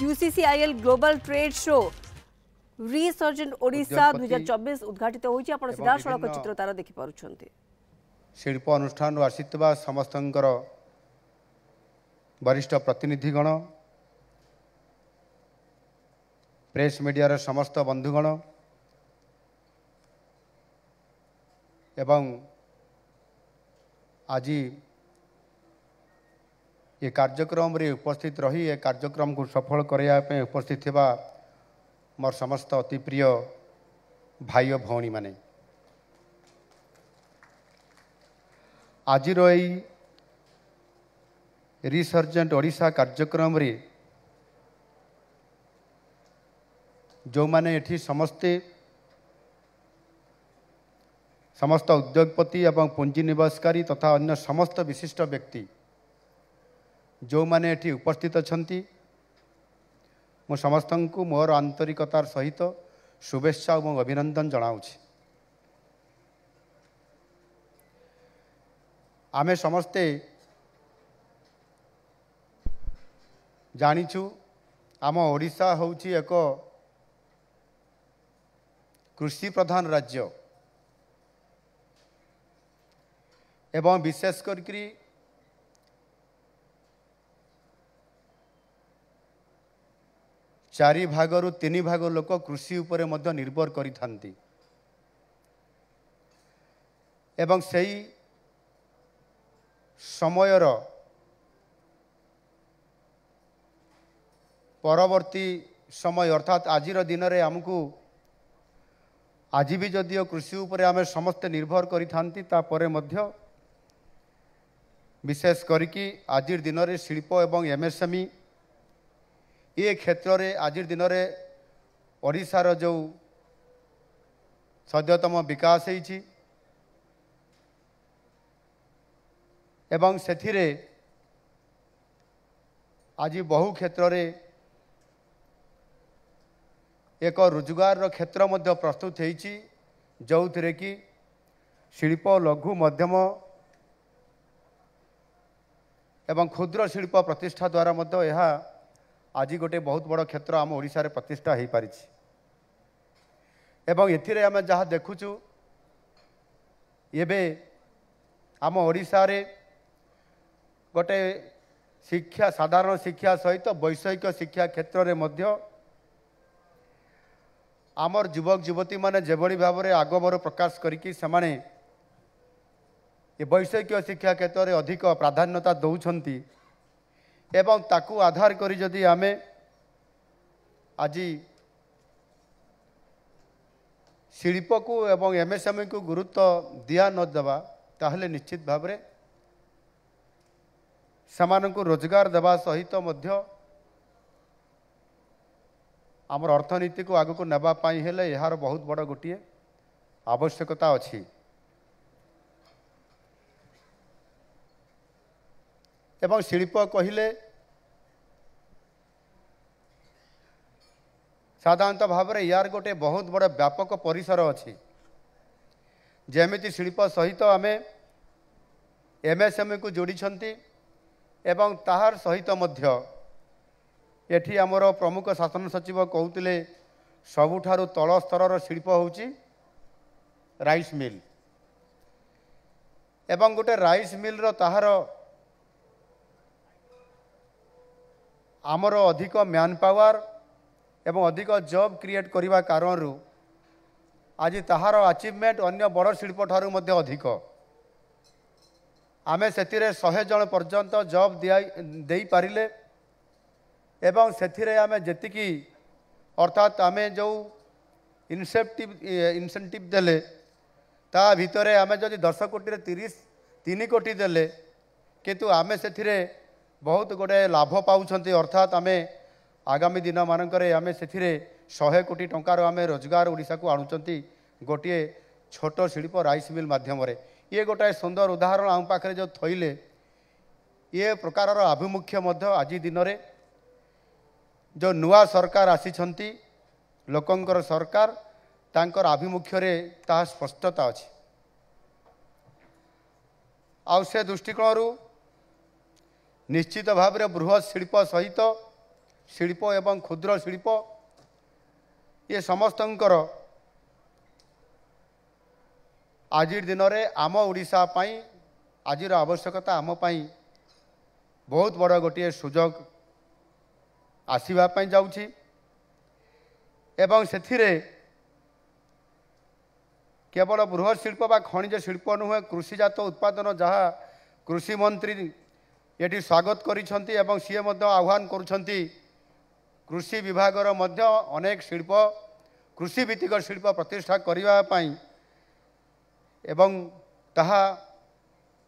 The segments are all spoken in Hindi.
यूसीसीआईएल global trade show resurgent Odisha 2024 उद्घाटित होइछि। आपण सीधा सड़क चित्र तार देखि पारुछन्ते। शिल्प अनुष्ठान आसीथिबा समस्तंकर वरिष्ठ प्रतिनिधिगण, प्रेस मीडिया समस्त बंधुगण एवं आज ये कार्यक्रम रे उपस्थित रही ये कार्यक्रम को सफल करने उपस्थित थिबा मोर समस्त अति प्रिय भाई और भौणी माने, आज रिसर्जेंट ओडिशा कार्यक्रम रे जो माने एठी समस्त उद्योगपति एवं पुंजी निवेशकारी तथा अन्य समस्त विशिष्ट व्यक्ति जो माने एठी उपस्थित अछंती, मु समस्त को मोर आंतरिकतार सहित शुभेच्छा और अभिनंदन जनाऊछि। आमे समस्ते जानिछु आम ओडिशा होउछि एक कृषि प्रधान राज्य एवं विशेष करके 4 भागरु 3 भाग लोक कृषि उपरे मध्य निर्भर करि थांती एवं सही समयर परवर्ती समय अर्थात आजिर दिन रे हमकु आज भी जदियो कृषि उपरे आमे समस्त निर्भर करि थांती तापरे मध्य विशेष करिकी आजिर दिन रे शिल्प एवं एमएसएमई ये क्षेत्र रे आजिर दिन रे ओडिशार जो सद्यतम विकास होइछि एवं सेथिरे आज बहु क्षेत्र रे एक रोजगार क्षेत्र मध्य प्रस्तुत होइछि जो थिरे कि शिल्प लघु मध्यम एवं क्षुद्र शिल्प प्रतिष्ठा द्वारा मध्य यह आज गोटे बहुत बड़ क्षेत्र आम ओडिशा रे प्रतिष्ठा हो पारि एवं एथिरे आमे जहाँ देखुचु एबे आम ओडिशा रे गोटे शिक्षा साधारण शिक्षा सहित वैषयिक शिक्षा क्षेत्र रे मध्य आमर युवक युवती माने जेभली भाव में आगभर प्रकाश करिकी समाने ये वैषयिक शिक्षा क्षेत्र में अधिक प्राधान्यता दौरान एवं ताकू आधार करी जदि आमे आज शिल्प को एवं एमएसएमई को गुरुत्व दिया न देवा ताहले निश्चित भाव में समानंकु रोजगार देवा सहित मध्य आमर अर्थनीति को आगको नेबा पाई हेले यार बहुत बड़ गोटे आवश्यकता अछि। एवं शिल्प कहिले साधारणतः भाव में यार गोटे बहुत बड़ व्यापक परिसर अछि जेमिति शिल्प सहित आमे एमएसएमई को जोड़ी छंती एवं ताहार सहित मध्य एठी आमर प्रमुख शासन सचिव कहते सबुठारु तल स्तर शिल्प होउची राइस मिल एवं गोटे राइस मिल रो ताहार आमर अधिक मैन पावर एवं अधिक जॉब क्रिएट करने कारण आज ताहार अचीवमेंट अन्य बड़ शिल्प ठारू मध्य अधिक आमे सेतिरे 100 जन पर्यंत जॉब दे पारिले एवं सेतिरे आमे जेतिकी अर्थात आमे जो इनसेंटिव देले ता भितरे आमे जदि 10 कोटी रे 3 कोटी देले किंतु आमे सेतिरे बहुत गुड़े लाभ पाउछंती अर्थात आमे आगामी दिन मानकरे आमे सेथिरे 100 कोटी टंकार आमे रोजगार ओडिशा को आणुचंती गोटे छोट शिल्प राइस मिल माध्यम रे। ये गोटे सुंदर उदाहरण आम पाखरे जो थइले ये प्रकार आभिमुख्य मध्य आज दिन रे जो नुआ सरकार आसीछंती लोकंकर सरकार तांकर आभिमुख्य रे ता स्पष्टता अछि आउ से दृष्टिकोण निश्चित भाव में बृहत शिल्प सहित शिल्प एवं क्षुद्र शिल्प ये समस्तंकर आज दिन में आम ओडिशा पाई आज आवश्यकता आम पाई बहुत बड़ गोटे सुजोग आसवाई जाऊँगी एवं से केवल बृहत् शिल्प बा खनिज शिल्प नुहे कृषिजात उत्पादन जहाँ कृषि मंत्री ये स्वागत करिसेंती एवं सी आह्वान करुछंती कृषि विभागर मध्य अनेक शिल्प कृषि भित्तिक शिल्प प्रतिष्ठा करने पाई एवं ताहा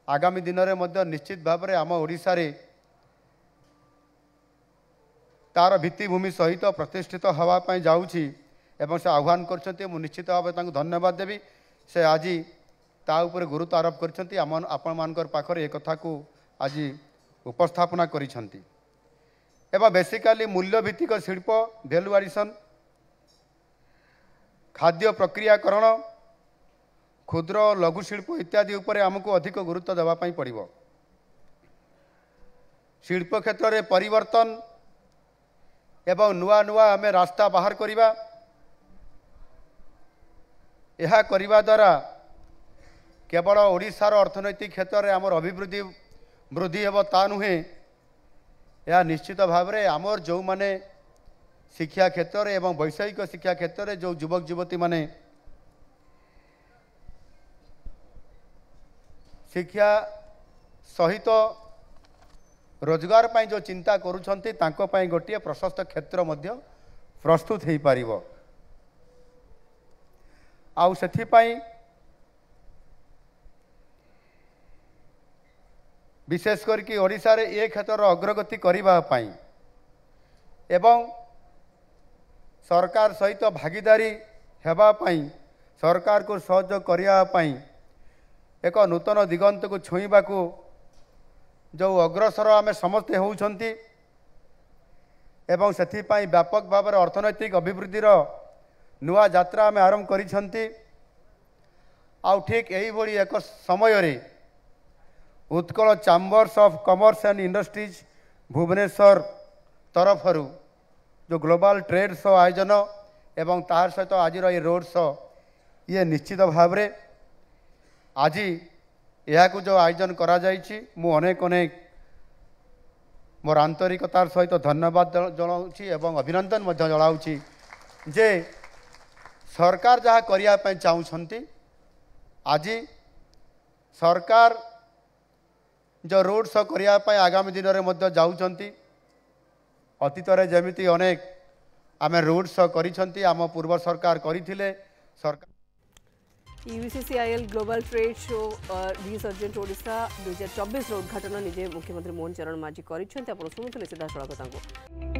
आगामी दिन में मध्य निश्चित भाव में आम ओडिशा रे तार भित्तिभूमि सहित प्रतिष्ठित हवापाई जाऊँगी एवं से आह्वान करछंती मु निश्चित भाव तांको धन्यवाद देवी से आज ता उपर गुरुत्व आरोप करछंती आपण मानकर पाखरे एक कथा को आज उपस्थापना करिछंती एवं बेसिकाली मूल्यभित्तिक शिल्प भैल्यू एडिशन खाद्य प्रक्रियाकरण क्षुद्र लघु शिल्प इत्यादि उपरे आमको अधिक गुरुत्व देवाई पड़िबो। शिल्प क्षेत्र में परिवर्तन एवं नुआ नुआ आमे रास्ता बाहर करिबा यह करिबा द्वारा केवल ओडिशार अर्थनैतिक क्षेत्र में आमर अभिवृद्धि वृद्धि हेब ता नुहे यह निश्चित भाव में आमर जो माने शिक्षा क्षेत्र में एवं वैषयिक शिक्षा क्षेत्र में जो युवक युवती माने शिक्षा सहित रोजगार पाई जो चिंता करुछंती तांको पाई गोटे प्रशस्त क्षेत्र मध्य प्रस्तुत हो पारिबो। आउ सेथिपाई विशेष करके ओडिशा रे ए क्षेत्र अग्रगति करिबा पाई एवं सरकार सहित भागीदारी हेबा पाई सरकार को सहयोग करिया पाई एक नूतन दिगंत को छुईबा को जो अग्रसर आमे समस्ते होउछंती एवं सेथिपाई व्यापक भाव में अर्थनैतिक अभिवृद्धि नुआ यात्रा आमे आरंभ करिछंती। आउ ठीक यही भली एक समय रे Utkal chambers of commerce and industries Bhubaneswar तरफरु जो ग्लोबल ट्रेड शो आयोजन एवं तार सहित आज ये रोड शो ये निश्चित भाव में आज यह जो आयोजन करा जाइछि मु अनेक अनेक मोर आंतरिकतार सहित धन्यवाद जनाऊँगी एवं अभिनंदन मध्य जनाऊँगी जे सरकार जहाँ करने चाहूँगी आज सरकार जो रोड शो करने आगामी दिन में मध्य जाऊँगी अतीत जमीती अनेक आमे रोड शो करिसेंती आम पूर्व सरकार करथिले सरकार UCCIL global trade show resurgent Odisha 2024 उद्घाटन निजे मुख्यमंत्री मोहन चरण माझी करिसेंती आपण सुनुथिले सीधा सड़क तांको।